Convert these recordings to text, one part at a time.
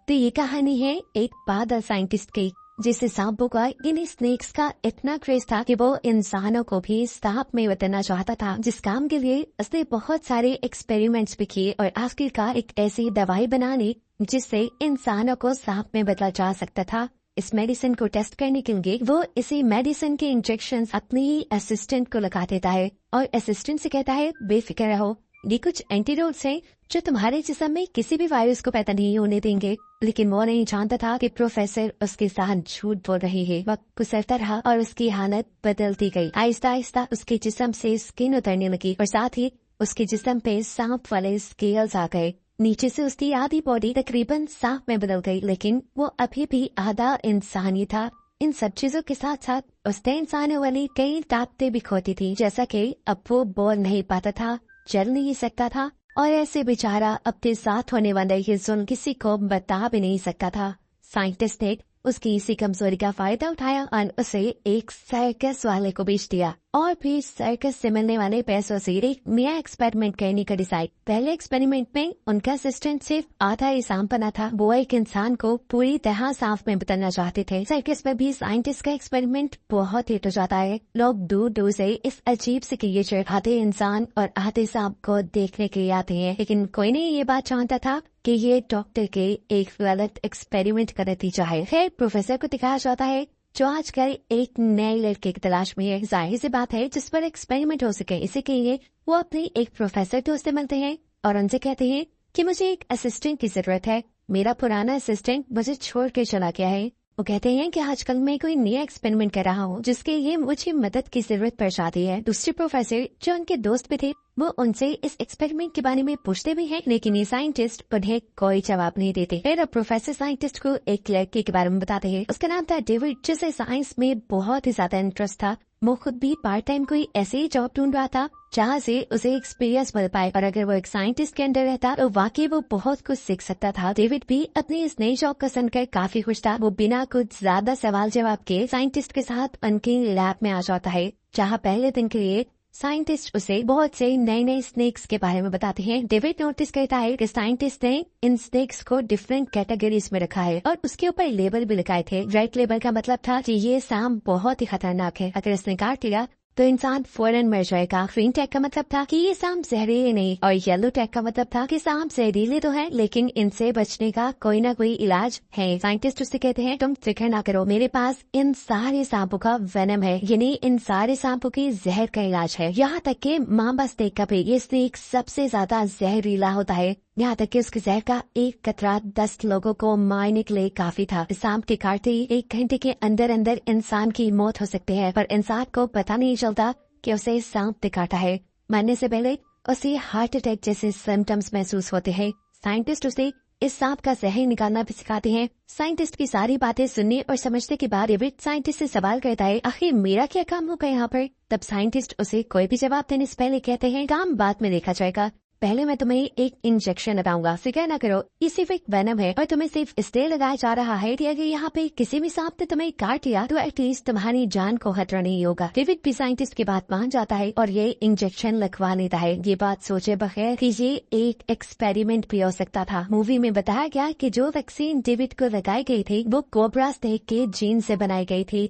तो ये कहानी है एक बादल साइंटिस्ट की, जिसे सांपों का इन स्नेक्स का इतना क्रेज था कि वो इंसानों को भी सांप में बदलना चाहता था। जिस काम के लिए उसने बहुत सारे एक्सपेरिमेंट्स भी किए और आखिरकार एक ऐसी दवाई बना ली जिससे इंसानों को सांप में बदला जा सकता था। इस मेडिसिन को टेस्ट करने के लिए वो इसी मेडिसिन के इंजेक्शन अपने ही असिस्टेंट को लगा देता है और असिस्टेंट से कहता है बेफिक्र रहो, ये कुछ एंटीडोट्स हैं जो तुम्हारे जिस्म में किसी भी वायरस को पैदा नहीं होने देंगे। लेकिन वो नहीं जानता था कि प्रोफेसर उसके साथ झूठ बोल रही है। वक्त गुजरता रहा और उसकी हालत बदलती गई। आहिस्ता आहिस्ता उसके जिस्म से स्किन उतरने लगी और साथ ही उसके जिस्म पे सांप वाले स्केल्स आ गए। नीचे से उसकी आधी बॉडी तकरीबन सांप में बदल गई, लेकिन वो अभी भी आधा इंसान ही था। इन सब चीजों के साथ साथ उसने इंसानों वाली कई ताकतें भी खोती थी, जैसा कि अब वो बोल नहीं पाता था, चल नहीं सकता था और ऐसे बेचारा अपने साथ होने वाले ये जुल्म किसी को बता भी नहीं सकता था। साइंटिस्ट ने उसकी इसी कमजोरी का फायदा उठाया और उसे एक सर्कस वाले को बेच दिया और फिर सर्कस से मिलने वाले पैसों से एक नया एक्सपेरिमेंट करने का डिसाइड। पहले एक्सपेरिमेंट में उनका असिस्टेंट सिर्फ आधा ही सांप बना था, वो एक इंसान को पूरी तरह सांप में बदलना चाहते थे। सर्कस में भी साइंटिस्ट का एक्सपेरिमेंट बहुत हिट हो जाता है। लोग दूर दूर से इस अजीब से क्रिएचर आधे इंसान और आधे सांप को देखने के लिए आते हैं, लेकिन कोई नहीं ये बात जानता था कि ये डॉक्टर के एक गलत एक्सपेरिमेंट का नतीजा है। फिर प्रोफेसर को दिखाया जाता है जो आजकल एक नए लड़के की तलाश में है। जाहिर सी बात है जिस पर एक्सपेरिमेंट हो सके, इसी के लिए वो अपने एक प्रोफेसर दोस्त से मिलते हैं और उनसे कहते हैं कि मुझे एक असिस्टेंट की जरूरत है, मेरा पुराना असिस्टेंट मुझे छोड़ के चला गया है। वो कहते हैं कि आजकल मैं कोई नया एक्सपेरिमेंट कर रहा हूँ जिसके लिए मुझे मदद की जरूरत पड़ जाती है। दूसरे प्रोफेसर जो उनके दोस्त भी थे वो उनसे इस एक्सपेरिमेंट के बारे में पूछते भी हैं, लेकिन ये साइंटिस्ट उन्हें कोई जवाब नहीं देते। फिर अब प्रोफेसर साइंटिस्ट को एक लड़के के बारे में बताते हैं। उसका नाम था डेविड, जिसे साइंस में बहुत ही ज्यादा इंटरेस्ट था। वो खुद भी पार्ट टाइम कोई ऐसे ही जॉब ढूंढ रहा था जहाँ से उसे एक्सपीरियंस मिल पाए और अगर वो एक साइंटिस्ट के अंदर रहता तो वाकई वो बहुत कुछ सीख सकता था। डेविड भी अपनी इस नई जॉब का सुनकर काफी खुश था। वो बिना कुछ ज्यादा सवाल जवाब के साइंटिस्ट के साथ उनकी लैब में आ जाता है, जहाँ पहले दिन के लिए साइंटिस्ट उसे बहुत से नए नए स्नेक्स के बारे में बताते हैं। डेविड नोटिस करता है कि साइंटिस्ट ने इन स्नेक्स को डिफरेंट कैटेगरीज में रखा है और उसके ऊपर लेबल भी लगाए थे। रेड लेबल का मतलब था कि ये सांप बहुत ही खतरनाक है, अगर इसने काट लिया तो इंसान फौरन मर जाएगा। ग्रीन टैग का मतलब था कि ये सांप जहरीले नहीं और येलो टैग का मतलब था कि सांप जहरीले तो है लेकिन इनसे बचने का कोई ना कोई इलाज है। साइंटिस्ट उससे कहते हैं तुम फिक्र ना करो, मेरे पास इन सारे सांपों का वेनम है, यानी इन सारे सांपों की जहर का इलाज है। यहाँ तक कि मामा स्नेक का भी ये स्नेक सबसे ज्यादा जहरीला होता है, यहाँ तक कि उसके जहर का एक कतरा 10 लोगों को मारने के लिए काफी था। सांप के काटते ही 1 घंटे के अंदर अंदर इंसान की मौत हो सकती है, पर इंसान को पता नहीं चलता कि उसे सांप ने काटा है। मरने से पहले उसे हार्ट अटैक जैसे सिम्टम्स महसूस होते हैं। साइंटिस्ट उसे इस सांप का जहर निकालना भी सिखाते हैं। साइंटिस्ट की सारी बातें सुनने और समझने के बाद डेविड साइंटिस्ट से सवाल करता है आखिर मेरा क्या काम होगा यहाँ पर। तब साइंटिस्ट उसे कोई भी जवाब देने से पहले कहते हैं काम बाद में देखा जाएगा, पहले मैं तुम्हें एक इंजेक्शन लगाऊंगा, फिक्र न करो, ये सिर्फ एक वेनम है और तुम्हें सिर्फ इसलिए लगाया जा रहा है कि अगर यहाँ पे किसी भी सांप ने तुम्हें काट लिया तो एटलीस्ट तुम्हारी जान को खतरा नहीं होगा। डेविड भी साइंटिस्ट की बात मान जाता है और ये इंजेक्शन लगवा लेता है। ये बात सोचे बगैर कि ये एक एक्सपेरिमेंट भी हो सकता था। मूवी में बताया गया कि जो वैक्सीन डेविड को लगाई गई थी वो कोबरा स्नेक के जीन से बनाई गई थी।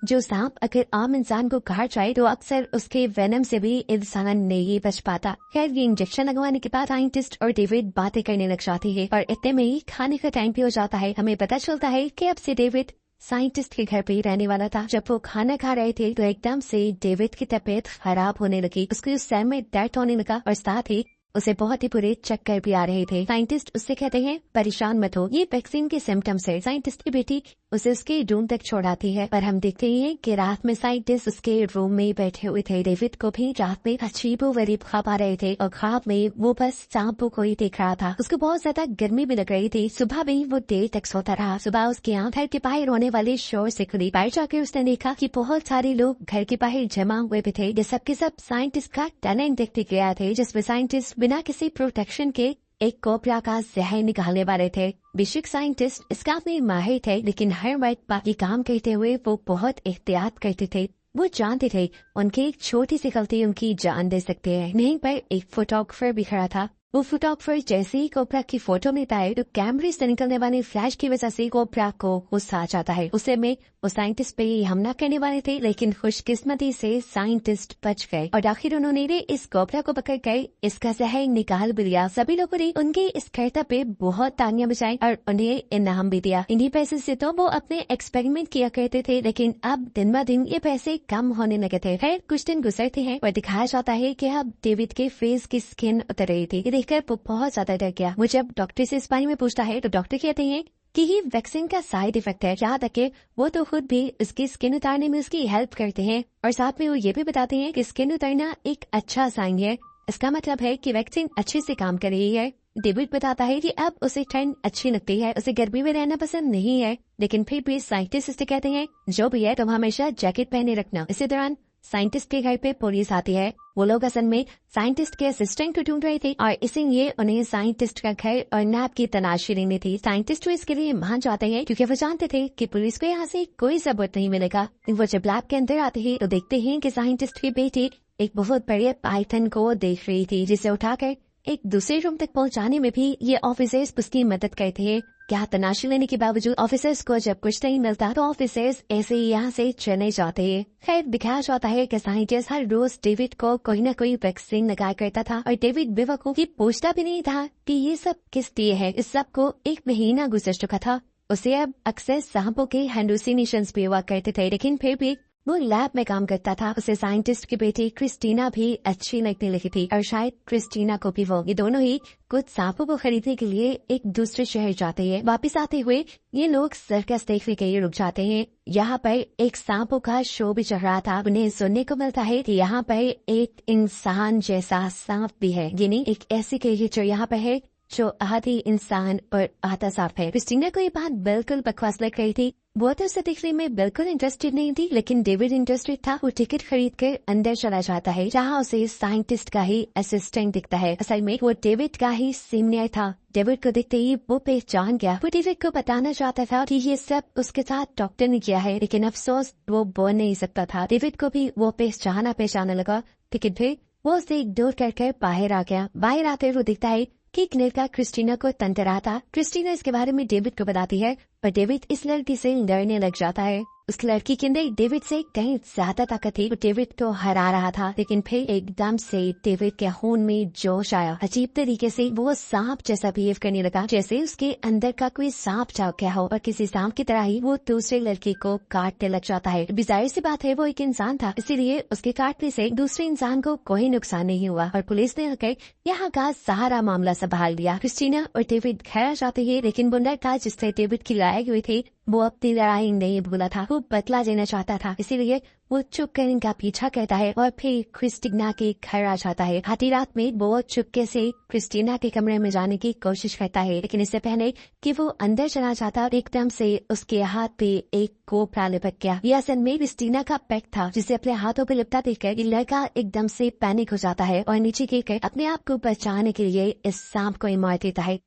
जो सांप अगर आम इंसान को काट जाए तो अक्सर उसके वेनम से भी इंसान नहीं बच पाता। खैर ये इंजेक्शन लगवाने के बाद साइंटिस्ट और डेविड बातें करने लग जाती है और इतने में ही खाने का टाइम भी हो जाता है। हमें पता चलता है कि अब से डेविड साइंटिस्ट के घर पे ही रहने वाला था। जब वो खाना खा रहे थे तो एकदम से डेविड की तबीयत खराब होने लगी, उसके सर में दर्द होने लगा और साथ ही उसे बहुत ही बुरे चक्कर भी आ रहे थे। साइंटिस्ट उससे कहते हैं परेशान मत हो, ये वैक्सीन के सिम्टम्स है। साइंटिस्ट की बेटी उसे उसके रूम तक छोड़ाती है और हम देखते हैं कि रात में साइंटिस्ट उसके रूम में बैठे हुए थे। डेविड को भी रात में अजीबो गरीब ख्वाब आ रहे थे और ख्वाब में वो बस सांपों को ही देख रहा था। उसको बहुत ज्यादा गर्मी भी लग रही थी। सुबह भी वो देर तक सोता रहा। सुबह उसकी आंख घर के बाहर होने वाले शोर से खुली। बाहर जाकर उसने देखा कि बहुत सारे लोग घर के बाहर जमा हुए भी थे। ये सब के सब साइंटिस्ट का टैलेंट देखते गया थे, जिसमें साइंटिस्ट बिना किसी प्रोटेक्शन के एक कोबरा का जहर निकालने वाले थे। बेशक साइंटिस्ट इस काम में माहिर थे, लेकिन हर वक्त बाकी काम करते हुए वो बहुत एहतियात करते थे। वो जानते थे उनकी एक छोटी सी गलती उनकी जान दे सकती है। यहीं पर एक फोटोग्राफर भी खड़ा था। वो फोटोग्राफर जैसे ही कोबरा की फोटो लेता है तो कैमरे से निकलने वाले फ्लैश की वजह से कोबरा को गुस्सा आ जाता है। उसे में वो साइंटिस्ट पे ही हमला करने वाले थे, लेकिन खुशकिस्मती से साइंटिस्ट बच गए और आखिर उन्होंने इस कोबरा को पकड़ कर इसका जहर निकाल भी लिया। सभी लोगों ने उनके इस कर्तव्य पे बहुत तालियां बजाई और उन्हें इनाम भी दिया। इन्हीं पैसे से तो वो अपने एक्सपेरिमेंट किया करते थे, लेकिन अब दिन ब दिन ये पैसे कम होने लगे थे। खैर कुछ दिन गुजरते हैं और दिखाया जाता है कि अब डेविड के फेस की स्किन उतर रही थी। ये देखकर वो बहुत ज्यादा डर गया। वो जब डॉक्टर से इस बारे में पूछता है तो डॉक्टर कहते हैं कि ये वैक्सीन का साइड इफेक्ट है। यहाँ तक कि वो तो खुद भी उसकी स्किन उतारने में उसकी हेल्प करते हैं और साथ में वो ये भी बताते हैं कि स्किन उतरना एक अच्छा साइन है, इसका मतलब है कि वैक्सीन अच्छे से काम कर रही है। डेविड बताता है कि अब उसे ठंड अच्छी लगती है, उसे गर्मी में रहना पसंद नहीं है, लेकिन फिर भी साइंटिस्ट इसे कहते हैं जो भी है तुम हमेशा जैकेट पहने रखना। इसी दौरान साइंटिस्ट के घर पे पुलिस आती है। वो लोग असल में साइंटिस्ट के असिस्टेंट को ढूंढ रहे थे और इसीलिए उन्हें साइंटिस्ट का घर और नैब की तलाशी लेनी थी। साइंटिस्ट इसके लिए मान जाते हैं क्योंकि वो जानते थे कि पुलिस को यहाँ से कोई सबूत नहीं मिलेगा। वो जब लैब के अंदर आते हैं तो देखते हैं कि साइंटिस्ट की बेटी एक बहुत बड़े पाइथन को देख रही थी, जिसे उठाकर एक दूसरे रूम तक पहुंचाने में भी ये ऑफिसर्स उसकी मदद करते हैं। क्या तलाशी लेने के बावजूद ऑफिसर्स को जब कुछ नहीं मिलता तो ऑफिसर्स ऐसे ही यहाँ से चले जाते हैं। खैर दिखाया जाता है कि साइंटिस्ट हर रोज डेविड को कोई न कोई वैक्सीन लगाया करता था और डेविड बेवकूफी पूछता भी नहीं था कि ये सब किस लिए है। इस सब को 1 महीना गुजर चुका था। उसे अब अक्सर सांपों के हेलुसिनेशंस भी हुआ करते थे, लेकिन फिर भी वो लैब में काम करता था। उसे साइंटिस्ट की बेटी क्रिस्टीना भी अच्छी लगने लगी थी और शायद क्रिस्टीना को भी वो। ये दोनों ही कुछ सांपों को खरीदने के लिए एक दूसरे शहर जाते हैं। वापस आते हुए ये लोग सर्कस देखने के लिए रुक जाते हैं। यहाँ पर एक सांपों का शो भी चल रहा था। उन्हें सुनने को मिलता है कि यहाँ पर एक इंसान जैसा सांप भी है, यानी एक ऐसी क्रिएचर यहाँ पर है जो आधी इंसान और आधा सांप है। क्रिस्टीना को ये बात बिल्कुल बकवास लग रही थी। वो तो उसे देखने में बिल्कुल इंटरेस्टेड नहीं थी, लेकिन डेविड इंटरेस्टेड था। वो टिकट खरीद कर अंदर चला जाता है, जहाँ उसे साइंटिस्ट का ही असिस्टेंट दिखता है। असल में वो डेविड का ही सीनियर था। डेविड को देखते ही वो पहचान गया। वो डेविड को बताना चाहता था कि ये सब उसके साथ डॉक्टर ने किया है, लेकिन अफसोस वो बोल नहीं सकता था। डेविड को भी वो पहचाना लगा, लेकिन फिर वो उसे इग्नोर कर बाहर आ गया। बाहर आते वो दिखता है कि एक लड़का क्रिस्टीना को तंग रहा था। क्रिस्टीना इसके बारे में डेविड को बताती है और डेविड इस लड़की से डरने लग जाता है। उस लड़की के अंदर डेविड से कहीं ज्यादा ताकत थी। वो डेविड को हरा रहा था, लेकिन फिर एकदम से डेविड के खून में जोश आया। अजीब तरीके से वो सांप जैसा बिहेव करने लगा, जैसे उसके अंदर का कोई सांप चाव गया हो और किसी सांप की तरह ही वो दूसरे लड़की को काटने लग जाता है। जाहिर सी बात है वो एक इंसान था, इसीलिए उसके काटने से दूसरे इंसान को कोई नुकसान नहीं हुआ और पुलिस ने आकर यहाँ का सारा मामला संभाल लिया। क्रिस्टीना और डेविड घर आ जाते हैं, लेकिन वो लड़का जिससे डेविड की लड़ाई हुई थी वो अपनी लड़ाई नहीं भूला था। वो बदला लेना चाहता था, इसीलिए वो चुपकर इनका पीछा करता है और फिर क्रिस्टीना के घर आ जाता है। आधी रात में वो चुपके से क्रिस्टीना के कमरे में जाने की कोशिश करता है, लेकिन इससे पहले कि वो अंदर चला जाता एकदम से उसके हाथ पे एक कोबरा लिपट गया। ये असल में क्रिस्टीना का पेट था, जिसे अपने हाथों पे लिपटा देखकर ये लड़का एकदम से पैनिक हो जाता है और नीचे गिरकर अपने आप को बचाने के लिए इस सांप को मार देता है।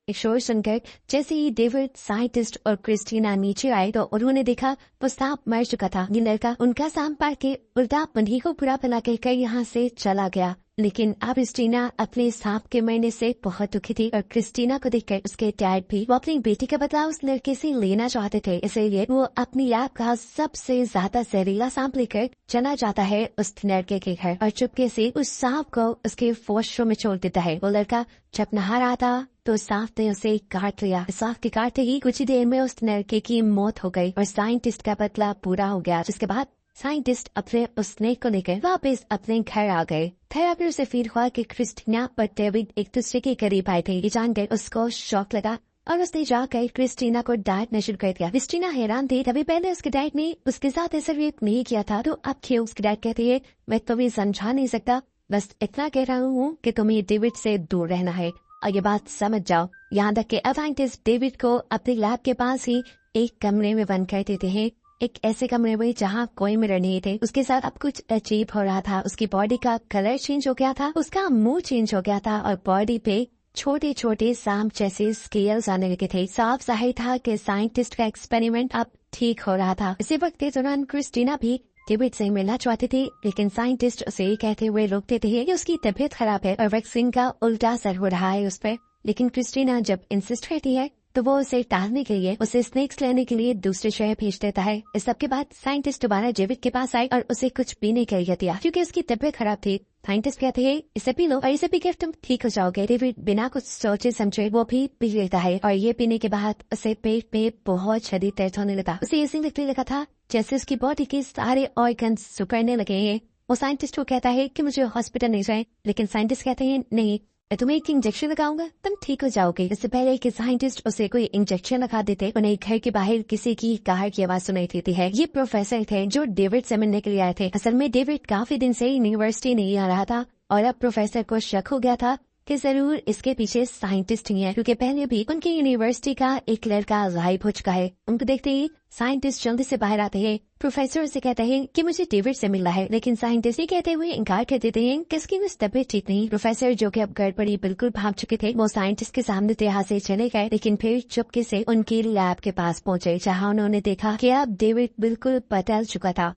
एक शोर सुनकर जैसे ही डेविड, साइंटिस्ट और क्रिस्टीना नीचे आए तो उन्होंने देखा वो सांप मर चुका था। ये लड़का उनका सांप पार के उल्टा बंधी को बुरा भला कहकर यहाँ से चला गया। लेकिन अब क्रिस्टीना अपने सांप के मरने से बहुत दुखी थी और क्रिस्टीना को देखकर उसके डैड भी वो अपनी बेटी का बदला उस लड़के से लेना चाहते थे। इसलिए वो अपनी लैब का सबसे ज्यादा जहरीला सांप लेकर चला जाता है उस लड़के के घर और चुपके से उस सांप को उसके वॉशरूम में छोड़ देता है। वो लड़का जब नहा रहा था तो सांप ने उसे काट लिया। सांप के काटते ही कुछ ही देर में उस लड़के की मौत हो गई और साइंटिस्ट का बदला पूरा हो गया। जिसके बाद साइंटिस्ट अपने उस स्नेक को लेकर वापस अपने घर आ गए। थेरापी से फील हुआ कि क्रिस्टीना और डेविड एक दूसरे के करीब आए थे। ये जानकर उसको शौक लगा और उसने जाकर क्रिस्टीना को डांटना शुरू कर दिया। क्रिस्टीना हैरान थी, तभी पहले उसके डैड ने उसके साथ ऐसा रेप नहीं किया था, तो अब क्यों? उसके डैड कहते हैं मैं तुम्हें समझा नहीं सकता, बस इतना कह रहा हूँ कि तुम्हें डेविड से दूर रहना है और ये बात समझ जाओ। यहाँ तक कि साइंटिस्ट डेविड को अपने लैब के पास ही एक कमरे में बंद कर देते हैं, एक ऐसे कमरे में जहाँ कोई मिरर नहीं थे। उसके साथ अब कुछ अजीब हो रहा था। उसकी बॉडी का कलर चेंज हो गया था, उसका मुंह चेंज हो गया था और बॉडी पे छोटे छोटे सांप जैसे स्केल्स आने लगे थे। साफ जाहिर था कि साइंटिस्ट का एक्सपेरिमेंट अब ठीक हो रहा था। इसी वक्त के दौरान क्रिस्टीना भी डेविड से मिलना चाहती थी, लेकिन साइंटिस्ट उसे कहते हुए रोकते थे कि उसकी तबीयत खराब है और वैक्सीन का उल्टा असर हो रहा है उस पर। लेकिन क्रिस्टीना जब इंसिस्ट करती है तो वो उसे टालने के लिए उसे स्नेक्स लेने के लिए दूसरे शहर भेज देता है। इस सब के बाद साइंटिस्ट दोबारा डेविड के पास आई और उसे कुछ पीने के लिए दिया क्योंकि उसकी तबीयत खराब थी। साइंटिस्ट कहते हैं इसे पी लो और इसे पी कर तुम ठीक हो जाओगे। डेविड बिना कुछ सोचे समझे वो भी पी लेता है और ये पीने के बाद उसे पेट में बहुत शदीद दर्द होने लगा। उसे ऐसे लगने लगा था जैसे उसकी बॉडी के सारे ऑर्गन्स सुकड़ने लगे हैं। वो साइंटिस्ट को कहता है कि मुझे हॉस्पिटल नहीं जाए, लेकिन साइंटिस्ट कहते हैं नहीं, मैं तुम्हें एक इंजेक्शन लगाऊंगा, तुम ठीक हो जाओगे। इससे पहले कि साइंटिस्ट उसे कोई इंजेक्शन लगा देते, उन्हें घर के बाहर किसी की कार की आवाज सुनाई देती है। ये प्रोफेसर थे जो डेविड से मिलने के लिए आए थे। असल में डेविड काफी दिन से यूनिवर्सिटी नहीं आ रहा था और अब प्रोफेसर को शक हो गया था कि जरूर इसके पीछे साइंटिस्ट ही है, क्योंकि पहले भी उनकी यूनिवर्सिटी का एक लड़का गायब हो चुका है। उनको देखते ही साइंटिस्ट जल्दी से बाहर आते हैं। प्रोफेसर से कहते हैं कि मुझे डेविड से मिलना है, लेकिन साइंटिस्ट ये कहते हुए इनकार कर देते हैं कि इसकी तबीयत ठीक नहीं। प्रोफेसर जो कि अब गड़बड़ी बिल्कुल भाग चुके थे, वो साइंटिस्ट के सामने यहाँ से चले गए, लेकिन फिर चुपके से उनकी लैब के पास पहुंचे, जहाँ उन्होंने देखा कि अब डेविड बिल्कुल बदल चुका था।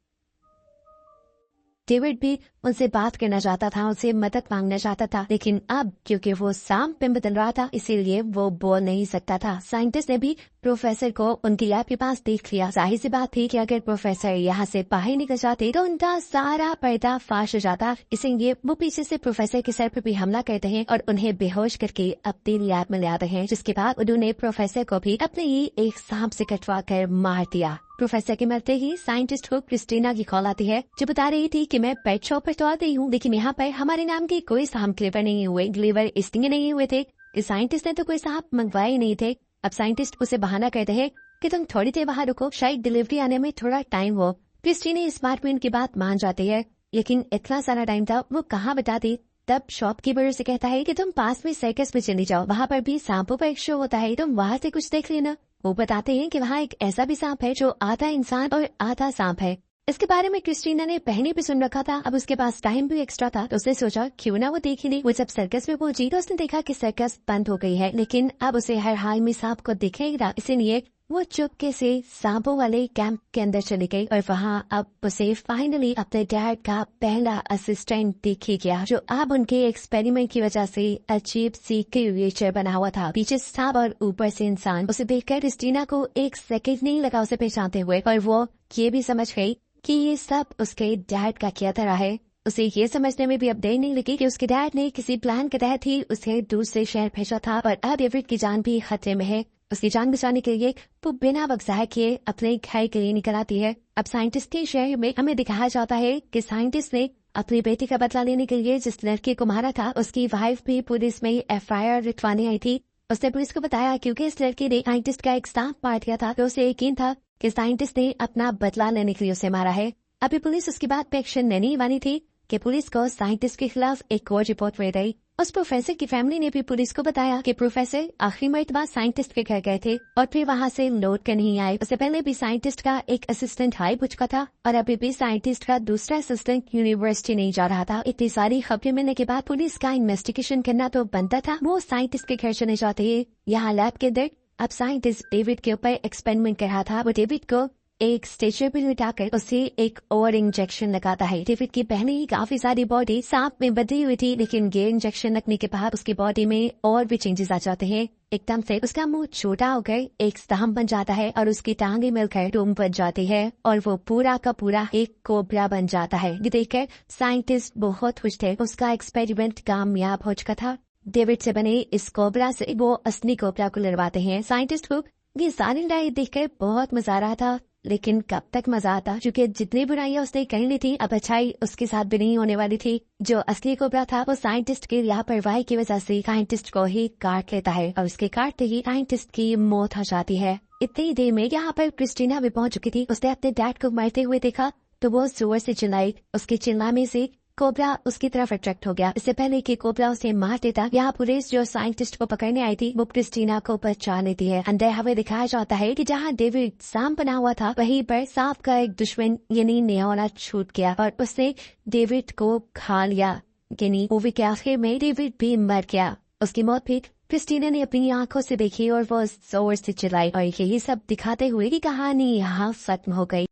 डेविड भी उनसे बात करना चाहता था, उनसे मदद मांगना चाहता था, लेकिन अब क्योंकि वो सांप में बदल रहा था इसीलिए वो बोल नहीं सकता था। साइंटिस्ट ने भी प्रोफेसर को उनकी लैब के पास देख लिया। जाहिर सी बात थी कि अगर प्रोफेसर यहाँ से बाहर निकल जाते तो उनका सारा पर्दा फाश हो जाता। इसीलिए वो पीछे से प्रोफेसर के सर पर भी हमला करते हैं और उन्हें बेहोश करके अपनी लैब में ले आते हैं, जिसके बाद उन्होंने प्रोफेसर को भी अपने ही एक सांप से कटवा कर मार दिया। प्रोफेसर के मरते ही साइंटिस्ट को क्रिस्टीना की कॉल आती है, जो बता रही थी कि मैं पेट शॉप पर तो आ गई हूँ, लेकिन यहाँ पर हमारे नाम के कोई सांप डिलीवर नहीं हुए। डिलीवर इसलिए नहीं हुए थे कि साइंटिस्ट ने तो कोई सांप मंगवाए ही नहीं थे। अब साइंटिस्ट उसे बहाना कहते हैं कि तुम थोड़ी देर बाहर रुको, शायद डिलीवरी आने में थोड़ा टाइम हो। क्रिस्टीना इस बात में उनकी बात मान जाती है, लेकिन इतना सारा टाइम था वो कहाँ बताती। तब शॉपकीपर से कहता है कि तुम पास में सर्कस में चली जाओ, वहाँ पर भी सांपों का एक शो होता है, तुम वहाँ से कुछ देख लेना। वो बताते हैं कि वहाँ एक ऐसा भी सांप है जो आधा इंसान और आधा सांप है। इसके बारे में क्रिस्टीना ने पहले भी सुन रखा था। अब उसके पास टाइम भी एक्स्ट्रा था, तो उसने सोचा क्यों ना वो देख ही ले। वो जब सर्कस में पहुंची तो उसने देखा कि सर्कस बंद हो गई है, लेकिन अब उसे हर हाल में सांप को दिखेगा, इसीलिए वो चुपके से सांपों वाले कैंप के अंदर चली गई और वहाँ अब उसे फाइनली अपने डैड का पहला असिस्टेंट दिखी गया, जो अब उनके एक्सपेरिमेंट की वजह से अजीब सी क्रिएचर बना हुआ था, पीछे सांप और ऊपर से इंसान। उसे देखकर क्रिस्टीना को एक सेकंड नहीं लगा उसे पहचानते हुए, और वो ये भी समझ गई कि ये सब उसके डैड का किया तरह है। उसे ये समझने में भी अब देर नहीं लगी कि उसके डैड ने किसी प्लान के तहत ही उसे दूसरे शहर भेजा था और अब डेविड की जान भी खतरे में है। उसकी जान बचाने के लिए वो बिना वक्त ज़ाया किए अपने घर के लिए निकल आती है। अब साइंटिस्ट के शहर में हमें दिखाया जाता है कि साइंटिस्ट ने अपनी बेटी का बदला लेने के लिए जिस लड़के को मारा था, उसकी वाइफ भी पुलिस में FIR लिखवाने आई थी। उसने पुलिस को बताया क्योंकि इस लड़के ने साइंटिस्ट का एक सांप मार दिया था, तो उसे यकीन था कि साइंटिस्ट ने अपना बदला लेने के लिए उसे मारा है। अभी पुलिस उसकी बात पे एक्शन नहीं वाली थी कि पुलिस को साइंटिस्ट के खिलाफ एक और रिपोर्ट मिल गई। उस प्रोफेसर की फैमिली ने भी पुलिस को बताया कि प्रोफेसर आखिरी मर्तबा साइंटिस्ट के घर गए थे और फिर वहाँ से लौट कर नहीं आए। उससे पहले भी साइंटिस्ट का एक असिस्टेंट गायब हो चुका था और अभी भी साइंटिस्ट का दूसरा असिस्टेंट यूनिवर्सिटी नहीं जा रहा था। इतनी सारी खबरें मिलने के बाद पुलिस का इन्वेस्टिगेशन करना तो बनता था। वो साइंटिस्ट के घर चले जाते हैं। यहाँ लैब के अंदर अब साइंटिस्ट डेविड के ऊपर एक्सपेरिमेंट कर रहा था। वो डेविड को एक स्ट्रेचर पर लिटाकर उसे एक और इंजेक्शन लगाता है। डेविड की पहले ही काफी सारी बॉडी सांप में बदली हुई थी, लेकिन ये इंजेक्शन लगने के बाद उसकी बॉडी में और भी चेंजेस आ जाते हैं। एकदम से उसका मुंह छोटा होकर एक सांप बन जाता है और उसकी टांगे मिलकर डूम बन जाती है और वो पूरा का पूरा एक कोबरा बन जाता है। ये देखकर साइंटिस्ट बहुत खुश थे, उसका एक्सपेरिमेंट कामयाब हो चुका था। डेविड से बने इस कोबरा से वो असली कोबरा को लड़वाते हैं। साइंटिस्ट को ये सारी लड़ाई देखकर बहुत मजा आ रहा था, लेकिन कब तक मजा आता, क्योंकि जितनी बुराइयां उसने कर ली थी अब अच्छाई उसके साथ भी नहीं होने वाली थी। जो असली कोबरा था वो साइंटिस्ट की लापरवाही की वजह से साइंटिस्ट को ही काट लेता है और उसके काटते ही साइंटिस्ट की मौत हो जाती है। इतनी देर में यहाँ पर क्रिस्टीना भी पहुंच चुकी थी। उसने अपने डैड को मरते हुए देखा तो वो जोर से चिल्लाई। उसके चिल्लाने से कोबरा उसकी तरफ अट्रैक्ट हो गया। इससे पहले कि कोबरा उसे मार देता, यहाँ पुलिस जो साइंटिस्ट को पकड़ने आई थी वो क्रिस्टीना को बचा लेती है। अंदर हमें दिखाया जाता है कि जहाँ डेविड सांप बना हुआ था वहीं पर सांप का एक दुश्मन यानी नियोला छूट गया और उसने डेविड को खा लिया। यानी मूवी के आखिर में डेविड भी मर गया। उसकी मौत भी क्रिस्टीना ने अपनी आंखों से देखी और वो जोर से चिल्लाई और यही सब दिखाते हुए की कहानी यहाँ खत्म हो गई।